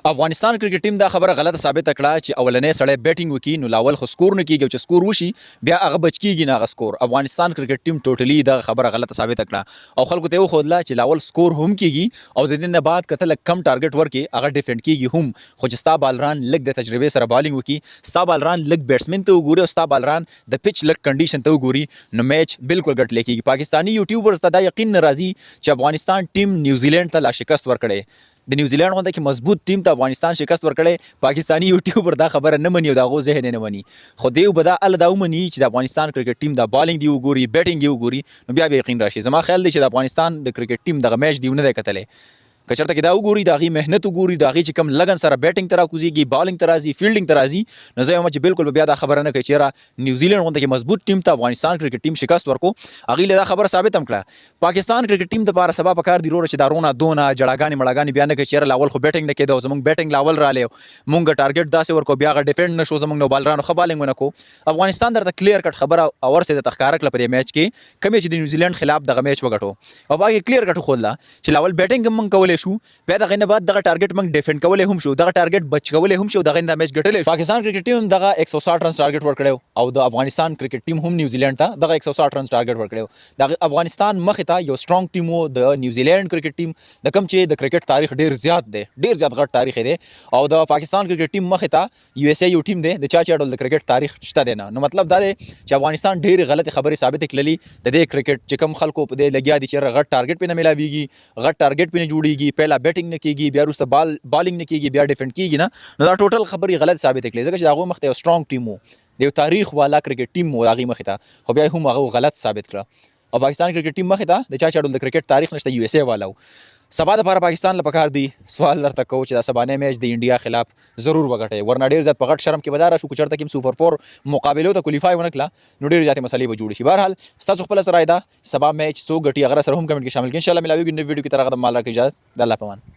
افغانستان کرکټ ټیم دا خبره غلطه ثابته کړه چې اولنې سړی بیټینګ وکي نو لاول خو سکور نه کیږي چې سکور وشي بیا هغه بچ کیږي نه هغه سکور. افغانستان کرکټ ټیم ټوټلی دا خبره غلطه ثابته کړه او خلکو ته وښودله چې لاول سکور هم کیږي او د دې نه بعد کته لږ کم ټارګټ ورکي هغه ډیفنډ کیږي هم، خو چې ستا بالران لږ د تجربې سره بالینګ وکي، ستا بالران لږ بیټسمن ته وګوري او ستا بالران د پچ لږ کنډیشن ته وګوري نو میچ بالکل ګټل کیږي. پاکستاني یوټیوبرز ته دا یقین ناراضي چې افغانستان ټیم نیوزیلینډ ته لا شکست ورکړي. د نیوزیلینډ غونډه کې مضبوط ټیم ته افغانستان شکست ورکړي. پاکستاني یوټیوبر دا خبره نه مني او دا غو ذهن نه مني، خو دیو به دا ال دا ومني چې د افغانستان کرکټ ټیم د بالینګ دی وګوري، بیټینګ دی وګوري، نو بیا به یقین راشي. زما خیال دی چې د افغانستان د کرکټ ټیم دغه میچ دیونه دی کتلې. کچرته کې دا وګوري دا غي مهنت وګوري دا غي چې کم لګن سره بیټینګ ترا کوزيږي، بالینګ ترازي، فیلډینګ ترازي، نو زه یم چې بالکل بیا دا خبره نه کوي چې را نیوزیلینډ غونډه کې مضبوط ټیم ته افغانستان کرکټ ټیم شکست ورکو. اغه له دا خبره ثابت هم کړه پاکستان کرکټ ټیم د لپاره سبب پکار دی چې دارونه دونه جړاګانی مړاګانی بیا نه کوي چې لاول خو بیټینګ نه کېدو، زمونږ بیټینګ لاول را لیو، مونږ ټارګټ داسې ورکو بیا غ ډیفنډ نشو، زمونږ نو بالرانو خو بالینګ ونه کو. افغانستان درته کلیر کټ خبره اور سه د تخکار کړ په دې میچ کې کمې چې د نیوزیلینډ خلاف دغه میچ وګټو او باقي کلیر کټ خو چې لاول بیټینګ مونږ کولې شو، بیا دغه نه بعد دغه ټارګټ موږ ډیفنډ کولای هم شو، دغه ټارګټ بچ کولای هم شو، دغه د میچ ګټلې. پاکستان کرکټ ټیم دغه 160 رنز ټارګټ ورکړو او د افغانستان کرکټ ټیم هم نیوزیلینډ ته دغه 160 رنز ټارګټ ورکړو. د افغانستان مخه ته یو سترونګ ټیم وو د نیوزیلینډ کرکټ ټیم د کم چې د کرکټ تاریخ ډیر زیات دی، ډیر زیات غټ تاریخ دی او د پاکستان کرکټ ټیم مخه ته یو اس اے یو ټیم دی د چا چې ډول د کرکټ تاریخ شته دی نه. نو مطلب دا دی چې افغانستان ډیر غلط خبرې ثابت کړلې د دې کرکټ چې کم خلکو په دې لګیا دي چې غټ ټارګټ پینه ملاويږي، غټ ټارګټ پینه جوړیږي، پهلا بیټینګ نه کیږي، بیا وروسته بالینګ نه کیږي، بیا ډیفنډ کیږي نه. نو دا ټوټل خبري غلط ثابت کړي ځکه چې هغه مخته یو سترونګ ټیم وو، د تاریخ والا کرکټ ټیم وو هغه مخه ته، خو بیا هم هغه غلط ثابت کړه. او پاکستان کرکټ ټیم مخه ته د چا چاډول د کرکټ تاریخ نشته، یو اس اے والا. سبا د لپاره پاکستان لپاره دی سوال درته کو چې دا سبانه میچ د انډیا خلاف ضرور وګټي، ورنه ډیر زیات په غټ شرم کې بدار شو چرته کې سوپر 4 مقابله ته کوالیفای ونه کړه نو ډیر زیات مسلې به جوړ شي. بهرحال تاسو خپل سره دا سبا میچ سو غټي اگر سره هم کمنټ کې شامل کړئ. ان شاء الله ملاوي ګنې ویډیو کې تر هغه د مال راکې اجازه د الله پامان.